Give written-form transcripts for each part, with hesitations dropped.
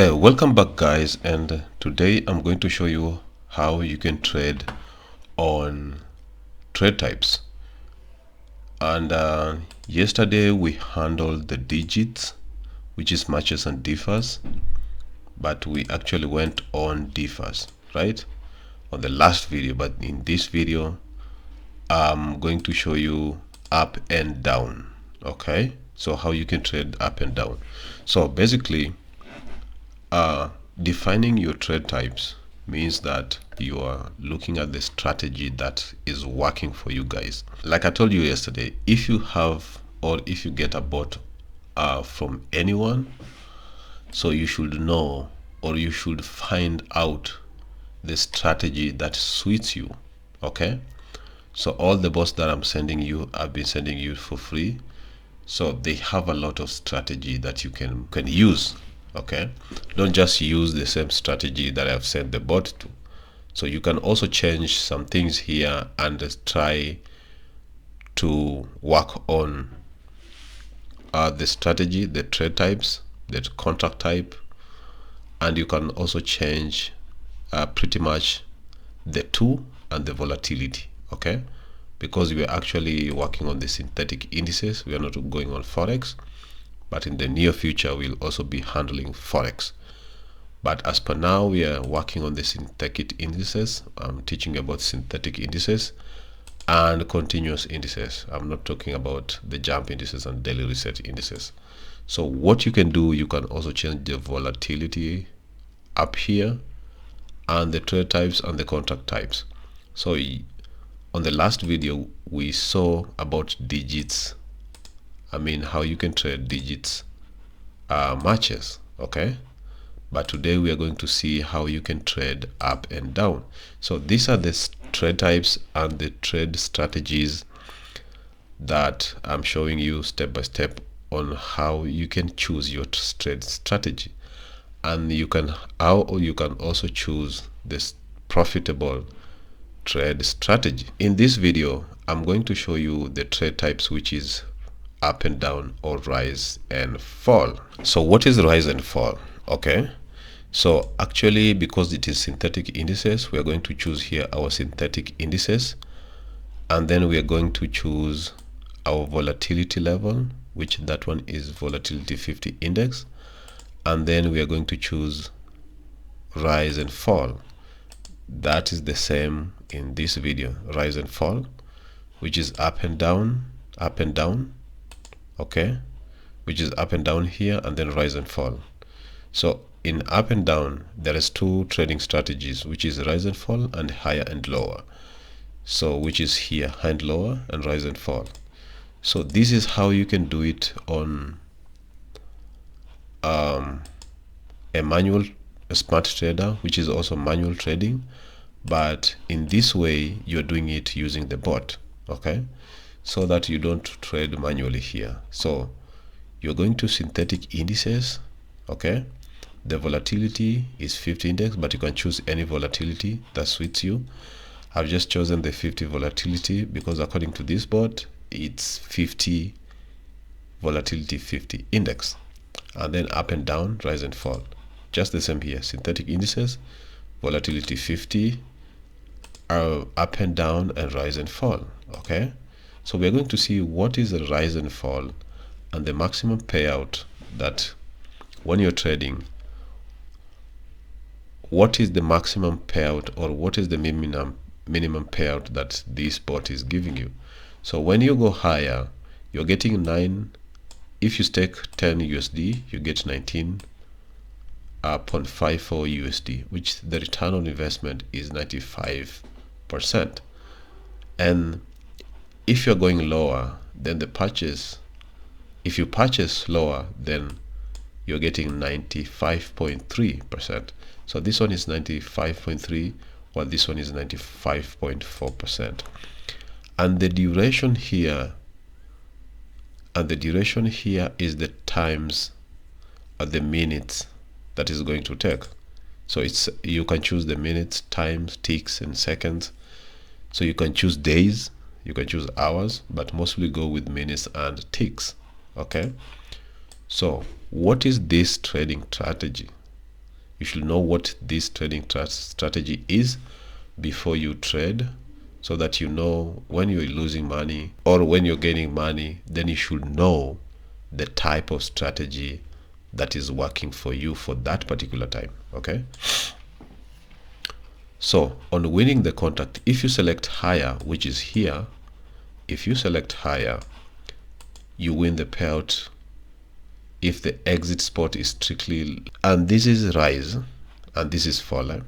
Hey, welcome back guys, and today I'm going to show you how you can trade on trade types. And yesterday we handled the digits, which is matches and differs, but we actually went on differs, right, on the last video. But in this video I'm going to show you up and down. Okay, so how you can trade up and down. So basically defining your trade types means that you are looking at the strategy that is working for you guys. Like I told you yesterday, if you have or if you get a bot from anyone, so you should know or you should find out the strategy that suits you. Okay, so all the bots that I'm sending you, I've been sending you for free, so they have a lot of strategy that you can use. Okay, don't just use the same strategy that I've sent the bot to. So you can also change some things here and try to work on the strategy, the trade types, the contract type, and you can also change pretty much the two and the volatility. Okay, because we are actually working on the synthetic indices, we are not going on forex, but in the near future we'll also be handling forex. But as per now, we are working on the synthetic indices. I'm teaching about synthetic indices and continuous indices. I'm not talking about the jump indices and daily reset indices. So what you can do, you can also change the volatility up here and the trade types and the contract types. So on the last video we saw about digits, I mean how you can trade digits matches. Okay, but today we are going to see how you can trade up and down. So these are the trade types and the trade strategies that I'm showing you step by step on how you can choose your trade strategy, and you can also choose this profitable trade strategy. In this video I'm going to show you the trade types, which is up and down or rise and fall. So what is rise and fall? Okay, so actually, because it is synthetic indices, we are going to choose here our synthetic indices, and then we are going to choose our volatility level, which that one is volatility 50 index, and then we are going to choose rise and fall. That is the same in this video, rise and fall, which is up and down, okay, which is up and down here, and then rise and fall. So in up and down there is two trading strategies, which is rise and fall and higher and lower. So which is here, high and lower and rise and fall. So this is how you can do it on a smart trader, which is also manual trading, but in this way you're doing it using the bot. Okay, so that you don't trade manually here. So you're going to synthetic indices. Okay, the volatility is 50 index, but you can choose any volatility that suits you. I've just chosen the 50 volatility because according to this bot it's 50 volatility 50 index. And then up and down, rise and fall, just the same here, synthetic indices, volatility 50, up and down and rise and fall. Okay, so we're going to see what is the rise and fall and the maximum payout that when you're trading, what is the maximum payout or what is the minimum payout that this bot is giving you. So when you go higher, you're getting 9. If you stake 10 USD, you get 19.54 USD, which the return on investment is 95%. And if you're going lower, then the purchase, if you purchase lower, then you're getting 95.3%. So this one is 95.3, while this one is 95.4%. And the duration here, is the times or the minutes that is going to take. So it's, you can choose the minutes, times, ticks and seconds. So you can choose days, you can choose hours, but mostly go with minutes and ticks. Okay, so what is this trading strategy? You should know what this trading strategy is before you trade, so that you know when you're losing money or when you're gaining money. Then you should know the type of strategy that is working for you for that particular time. Okay, so on winning the contract, if you select higher, which is here, if you select higher, you win the payout if the exit spot is strictly, and this is rise and this is fall.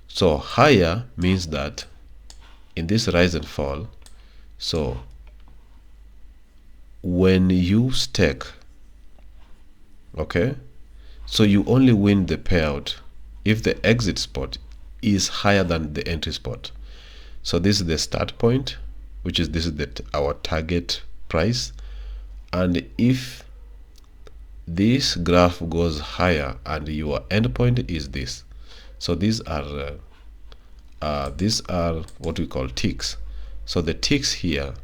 So higher means that in this rise and fall, so when you stake, okay, so you only win the payout if the exit spot is higher than the entry spot. So this is the start point, which is our target price, and if this graph goes higher and your endpoint is this, so these are what we call ticks. So the ticks here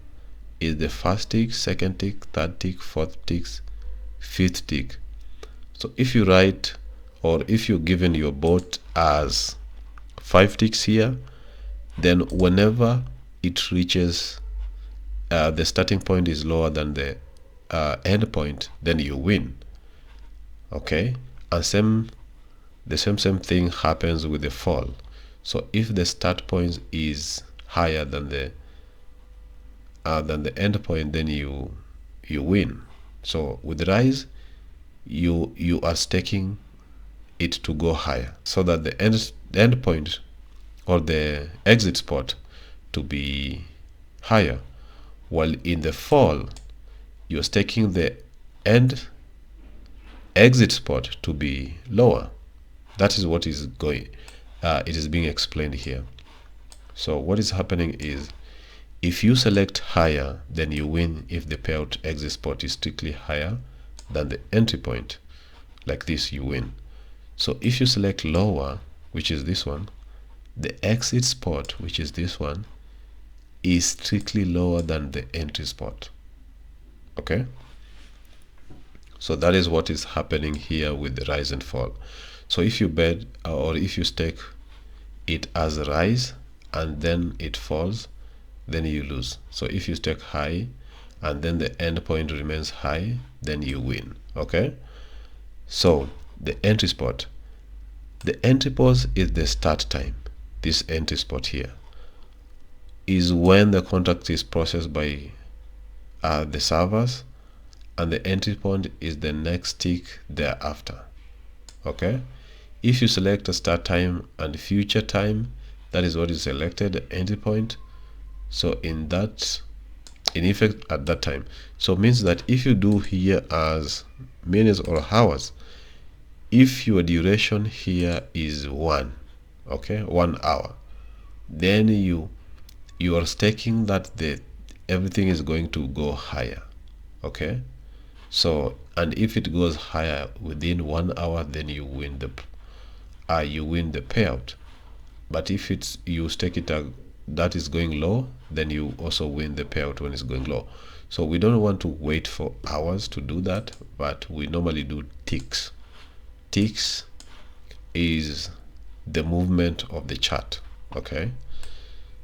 is the first tick, second tick, third tick, fourth tick, fifth tick. So if you write, or if you're given your bot as 5 ticks here, then whenever it reaches the starting point is lower than the end point, then you win. Okay, and the same thing happens with the fall. So if the start point is higher than the end point, then you win. So with rise, you are staking it to go higher, so that the end point or the exit spot to be higher, while in the fall you're staking the exit spot to be lower. That is what is going it is being explained here. So what is happening is, if you select higher, then you win if the payout exit spot is strictly higher than the entry point, like this, you win. So if you select lower, which is this one, the exit spot, which is this one, is strictly lower than the entry spot. Okay, so that is what is happening here with the rise and fall. So if you bet, or if you stake it as a rise and then it falls, then you lose. So if you stake high and then the end point remains high, then you win. Okay, so the entry spot, the entry spot is the start time. This entry spot here is when the contract is processed by the servers, and the entry point is the next tick thereafter. Okay, if you select a start time and future time, that is what is selected, the entry point. So in effect at that time, so it means that if you do here as minutes or hours, if your duration here is 1 hour, then you are staking that everything is going to go higher. Okay, so, and if it goes higher within 1 hour, then you win the payout. But if you stake it that is going low, then you also win the payout when it's going low. So we don't want to wait for hours to do that, but we normally do ticks. Ticks is the movement of the chart. Okay,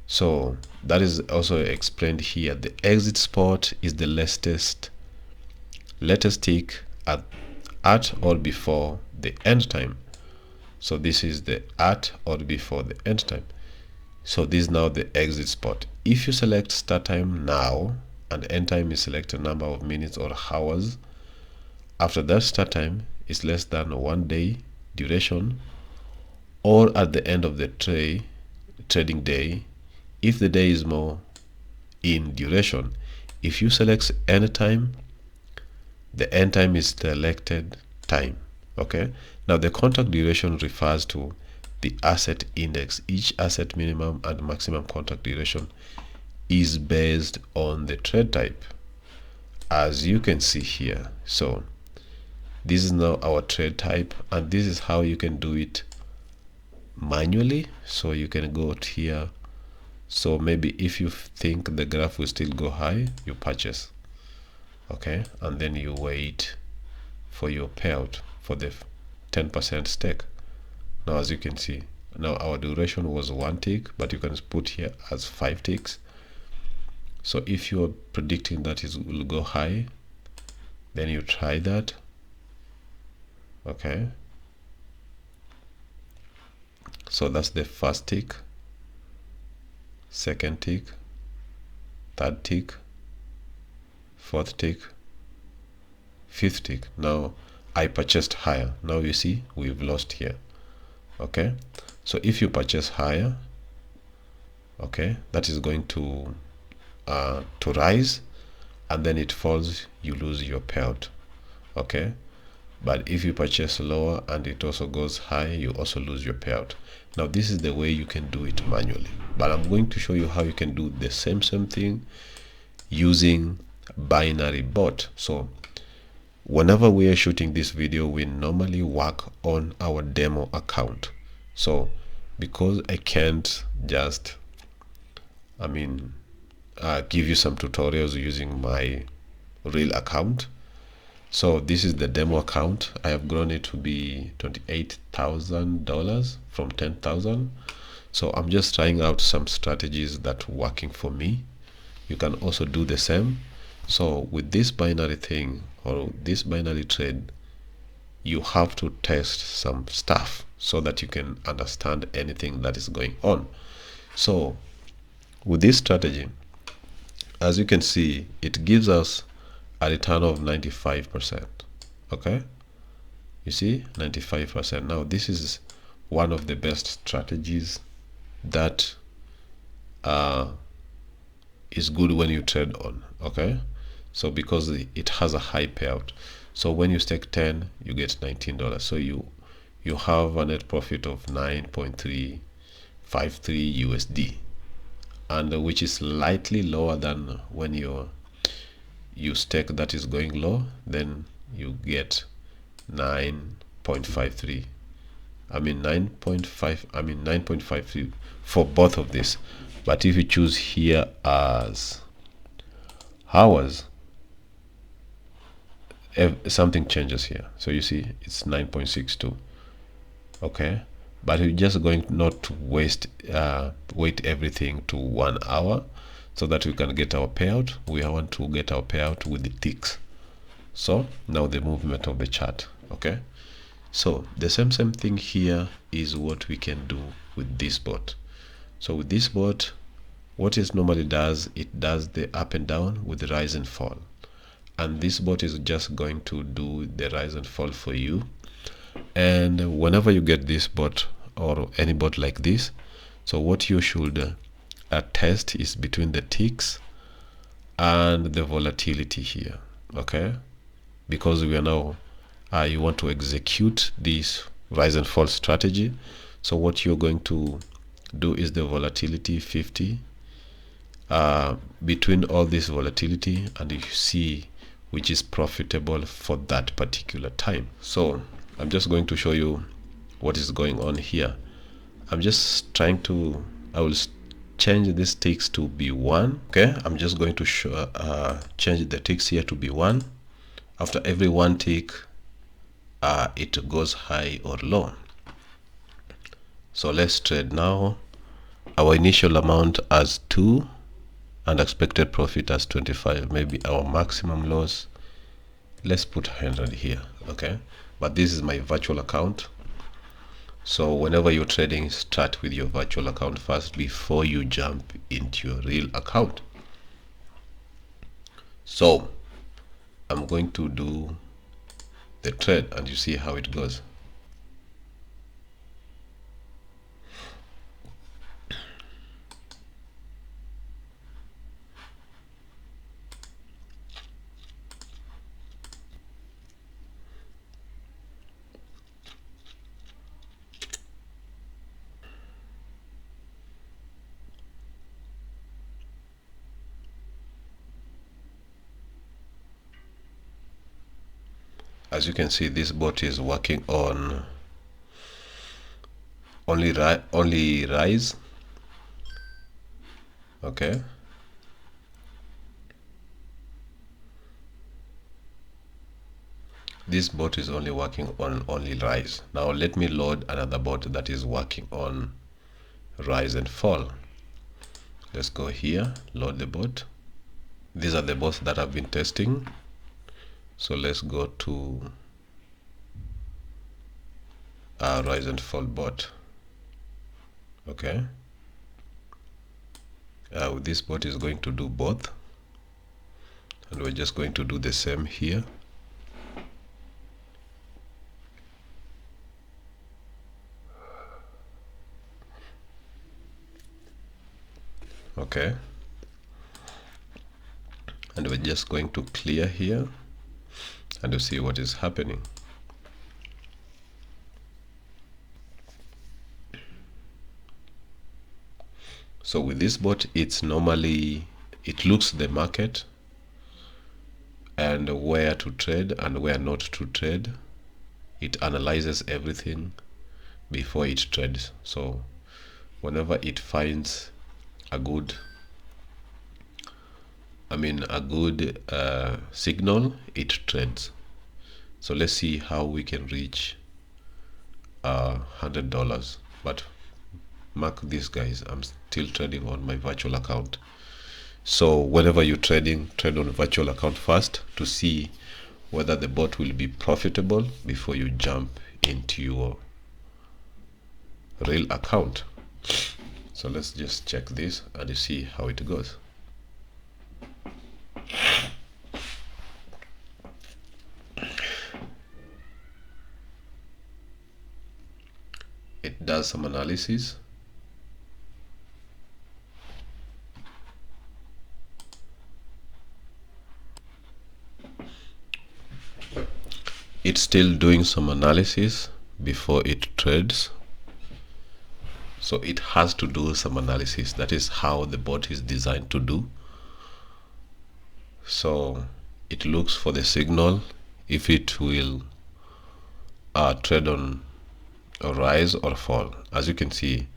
so that is also explained here. The exit spot is the latest tick at or before the end time. So this is the at or before the end time. So this is now the exit spot. If you select start time now and end time is selected number of minutes or hours, after that start time is less than 1 day duration, or at the end of the trading day, if the day is more in duration. If you select end time, the end time is selected time. Okay, now the contract duration refers to the asset index. Each asset minimum and maximum contract duration is based on the trade type, as you can see here. So this is now our trade type, and this is how you can do it manually. So you can go to here. So maybe if you think the graph will still go high, you purchase. Okay, and then you wait for your payout for the 10% stake. Now as you can see, now our duration was 1 tick, but you can put here as 5 ticks. So if you're predicting that it will go high, then you try that. Okay, so that's the first tick, second tick, third tick, fourth tick, fifth tick. Now I purchased higher. Now you see we've lost here. Okay, so if you purchase higher, okay, that is going to rise, and then it falls, you lose your payout. Okay, but if you purchase lower and it also goes high, you also lose your payout. Now this is the way you can do it manually, but I'm going to show you how you can do the same thing using binary bot. So whenever we are shooting this video, we normally work on our demo account. So because I can't just give you some tutorials using my real account, so this is the demo account. I have grown it to be $28,000 from 10,000. So I'm just trying out some strategies that are working for me. You can also do the same. So with this binary thing, or this binary trade, you have to test some stuff so that you can understand anything that is going on. So with this strategy, as you can see, it gives us a return of 95%. Okay, you see, 95%. Now this is one of the best strategies that is good when you trade on. Okay, so because it has a high payout, so when you stake 10, you get $19. So you have a net profit of 9.353 USD, and which is slightly lower than when you stake that is going low, then you get 9.53. 9.53 for both of this. But if you choose here as hours, something changes here. So you see it's 9.62. Okay, but we're just going not to wait everything to 1 hour so that we can get our payout. We want to get our payout with the ticks. So now the movement of the chart. Okay, so the same thing here is what we can do with this bot. So with this bot, what it normally does, it does the up and down with the rise and fall, and this bot is just going to do the rise and fall for you. And whenever you get this bot or any bot like this, so what you should test is between the ticks and the volatility here. Okay, because we are now you want to execute this rise and fall strategy. So what you're going to do is the volatility 50, between all this volatility, and you see which is profitable for that particular time. So I'm just going to show you what is going on here. I'm just trying to, I will change this ticks to be 1. Okay, I'm just going to show change the ticks here to be 1. After every 1 tick, it goes high or low. So let's trade now. Our initial amount as 2 and expected profit as 25. Maybe our maximum loss, let's put 100 here. Okay, but this is my virtual account. So whenever you're trading, start with your virtual account first before you jump into your real account. So I'm going to do the trade and you see how it goes. As you can see, this bot is working on only rise. Okay, this bot is only working on only rise. Now let me load another bot that is working on rise and fall. Let's go here, load the bot. These are the bots that I've been testing. So let's go to rise and fall bot. Okay. This bot is going to do both, and we're just going to do the same here. Okay, and we're just going to clear here and to see what is happening. So with this bot, it looks the market and where to trade and where not to trade. It analyzes everything before it trades. So whenever it finds a good signal, it trades. So let's see how we can reach $100. But mark this, guys, I'm still trading on my virtual account. So whenever you're trading, trade on virtual account first to see whether the bot will be profitable before you jump into your real account. So let's just check this and see how it goes. It does some analysis. It's still doing some analysis before it trades. So it has to do some analysis. That is how the bot is designed to do. So it looks for the signal, if it will trade on a rise or fall. As you can see,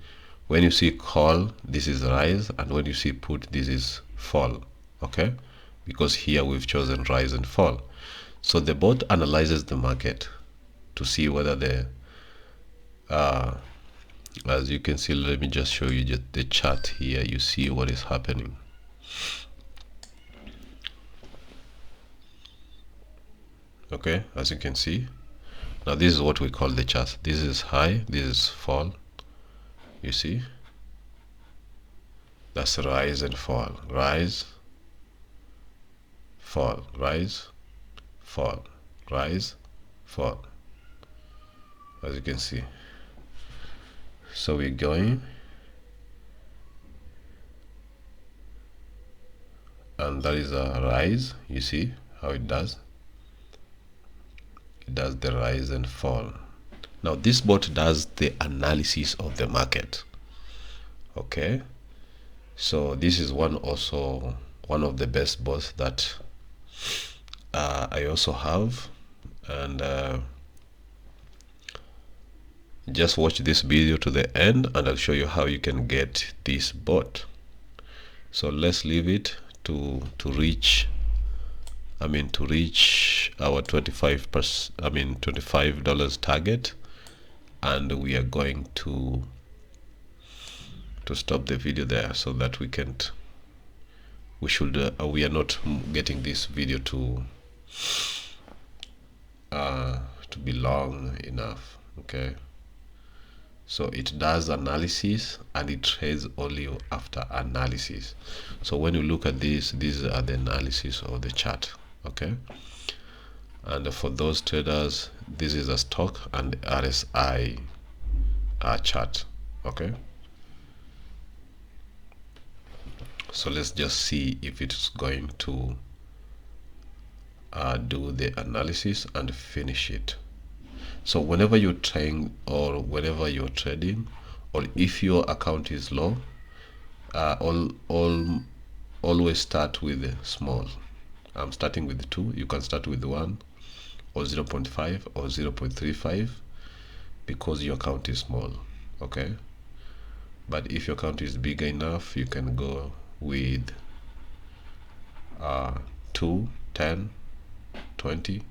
when you see call, this is rise, and when you see put, this is fall. Okay, because here we've chosen rise and fall. So the bot analyzes the market to see whether the as you can see, let me just show you just the chart here. You see what is happening. Okay, as you can see, now this is what we call the chart. This is high, this is fall. You see, that's rise and fall. Rise, fall, rise, fall, rise, fall, as you can see. So we're going, and that is a rise. You see how it does. It does the rise and fall. Now this bot does the analysis of the market. Okay, so this is one of the best bots that I also have, and just watch this video to the end and I'll show you how you can get this bot. So let's leave it to reach our $25 target, and we are going to stop the video there so that we are not getting this video to be long enough. Okay, so it does analysis and it trades only after analysis. So when you look at this, these are the analysis of the chart. Okay, and for those traders, this is a stock and RSI chart. Okay, so let's just see if it's going to do the analysis and finish it. So whenever you're trying, or whenever you're trading, or if your account is low, always start with small. I'm starting with 2. You can start with 1 or 0.5 or 0.35 because your account is small. Okay, but if your account is bigger enough, you can go with 2, 10, 20,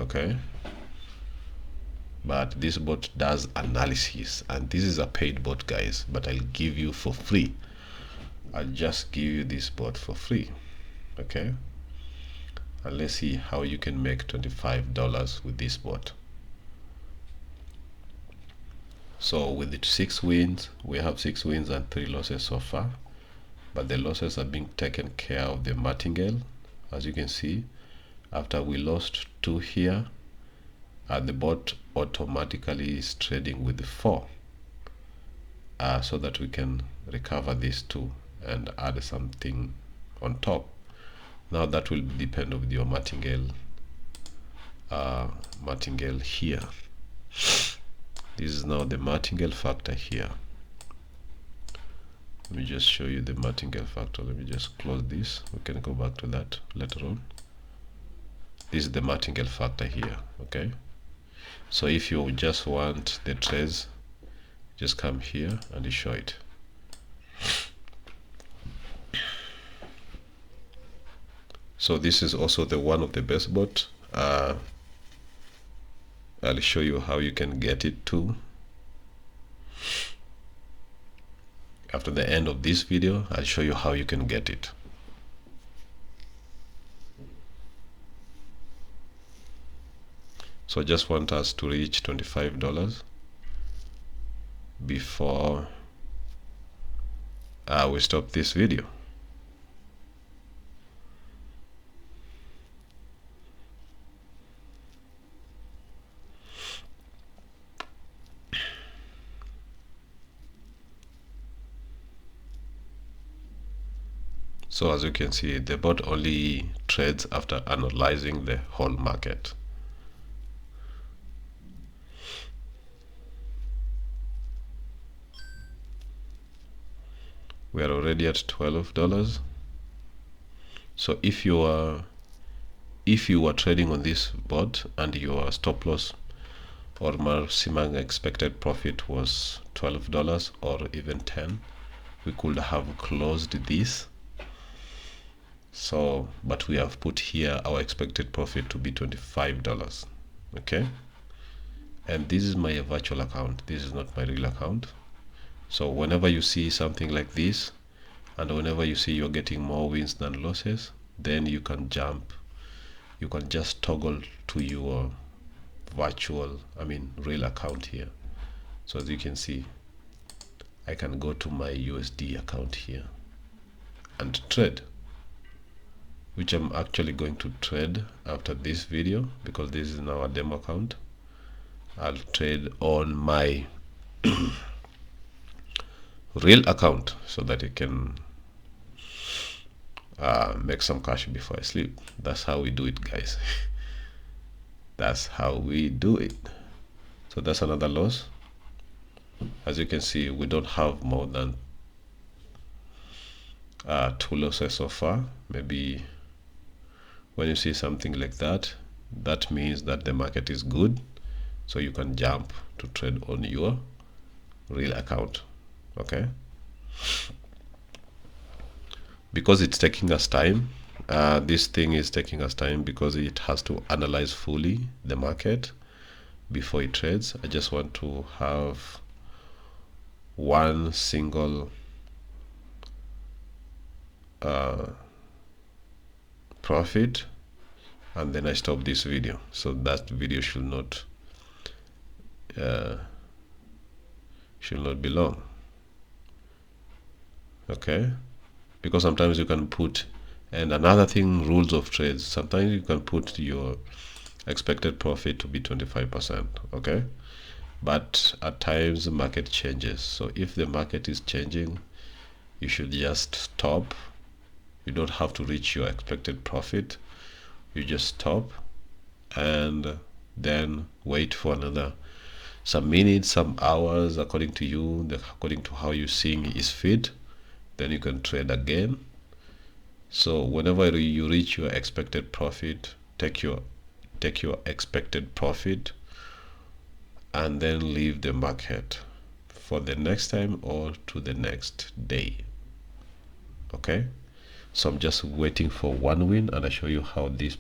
okay? But this bot does analysis, and this is a paid bot, guys, but I'll give you for free. I'll just give you this bot for free, okay? And let's see how you can make $25 with this bot. So with the 6 wins, we have 6 wins and 3 losses so far, but the losses are being taken care of the martingale. As you can see, after we lost 2 here, the bot automatically is trading with the 4, so that we can recover these 2 and add something on top. Now that will depend on your martingale here. This is now the martingale factor here. Let me just show you the martingale factor. Let me just close this. We can go back to that later on. This is the martingale factor here, okay? So if you just want the trades, just come here and you show it. So this is also the one of the best bot. I'll show you how you can get it too. After the end of this video, I'll show you how you can get it. So I just want us to reach $25 before we stop this video. So as you can see, the bot only trades after analyzing the whole market. We are already at $12. So if you are trading on this bot and your stop loss or maximum expected profit was $12 or even 10, we could have closed this. So but we have put here our expected profit to be $25, okay? And this is my virtual account, this is not my real account. So whenever you see something like this, and whenever you see you're getting more wins than losses, then you can just toggle to your real account here. So as you can see, I can go to my USD account here and trade, which I'm actually going to trade after this video, because this is now a demo account. I'll trade on my real account so that it can make some cash before I sleep. That's how we do it, guys. That's how we do it. So that's another loss. As you can see, we don't have more than 2 losses so far. Maybe when you see something like that, that means that the market is good, so you can jump to trade on your real account, okay? Because it's taking us time, this thing is taking us time because it has to analyze fully the market before it trades. I just want to have one single profit, and then I stop this video. So that video should not be long, okay? Because sometimes you can put, and another thing, rules of trades, sometimes you can put your expected profit to be 25%, okay? But at times the market changes. So if the market is changing, you should just stop. You don't have to reach your expected profit. You just stop and then wait for another some minutes, some hours, according to you, according to how you're seeing is fit. Then you can trade again. So whenever you reach your expected profit, take your expected profit and then leave the market for the next time or to the next day, okay? So I'm just waiting for one win, and I show you how this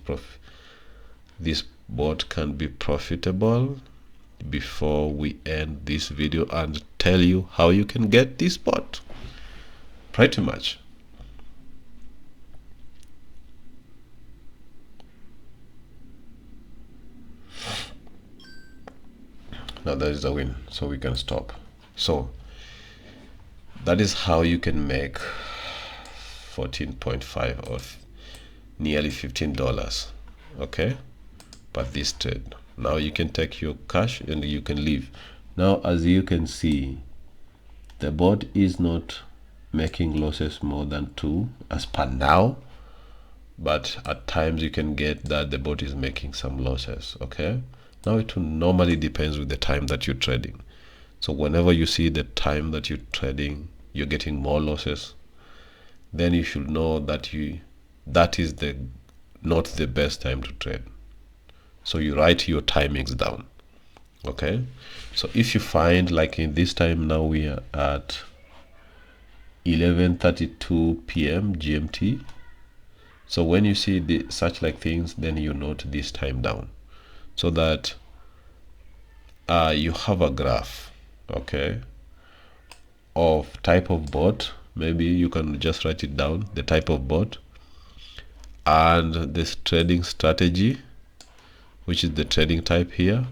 bot can be profitable before we end this video and tell you how you can get this bot. Pretty much. Now that is a win, so we can stop. So that is how you can make 14.5 or nearly $15. Okay, but this trade. Now you can take your cash and you can leave. Now as you can see, the bot is not making losses more than 2 as per now, but at times you can get that the bot is making some losses. Okay, now it normally depends with the time that you're trading. So whenever you see the time that you're trading you're getting more losses, then you should know that that is not the best time to trade. So you write your timings down. Okay, so if you find, like in this time now we are at 11:32 p.m. GMT. So when you see such like things, then you note this time down so that you have a graph, okay, of type of bot. Maybe you can just write it down, the type of bot and this trading strategy, which is the trading type here,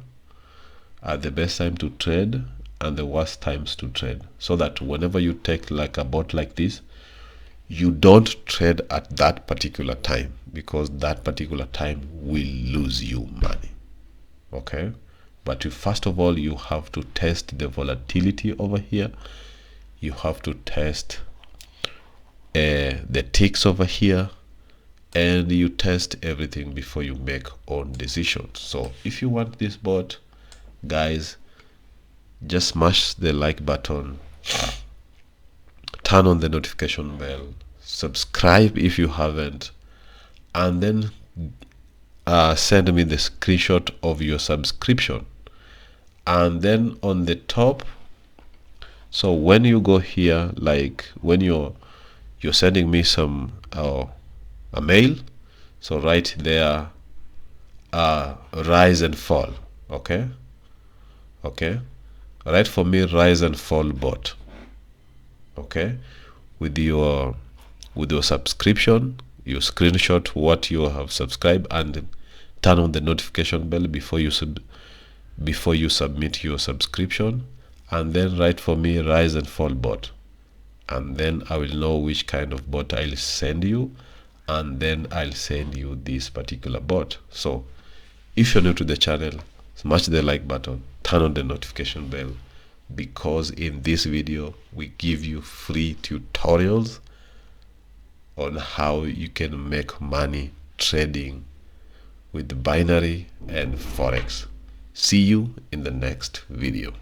at the best time to trade and the worst times to trade, so that whenever you take like a bot like this, you don't trade at that particular time, because that particular time will lose you money. Okay, but first of all you have to test the volatility over here. You have to test the ticks over here, and you test everything before you make own decisions. So if you want this bot, guys, just smash the like button, turn on the notification bell, subscribe if you haven't, and then send me the screenshot of your subscription. And then on the top, so when you go here, like when you're sending me some a mail, so right there, rise and fall. Okay, write for me rise and fall bot. Okay, with your subscription, you screenshot what you have subscribed and turn on the notification bell before you submit your subscription, and then write for me rise and fall bot, and then I will know which kind of bot I'll send you, and then I'll send you this particular bot. So if you're new to the channel, smash the like button, turn on the notification bell, because in this video we give you free tutorials on how you can make money trading with binary and forex. See you in the next video.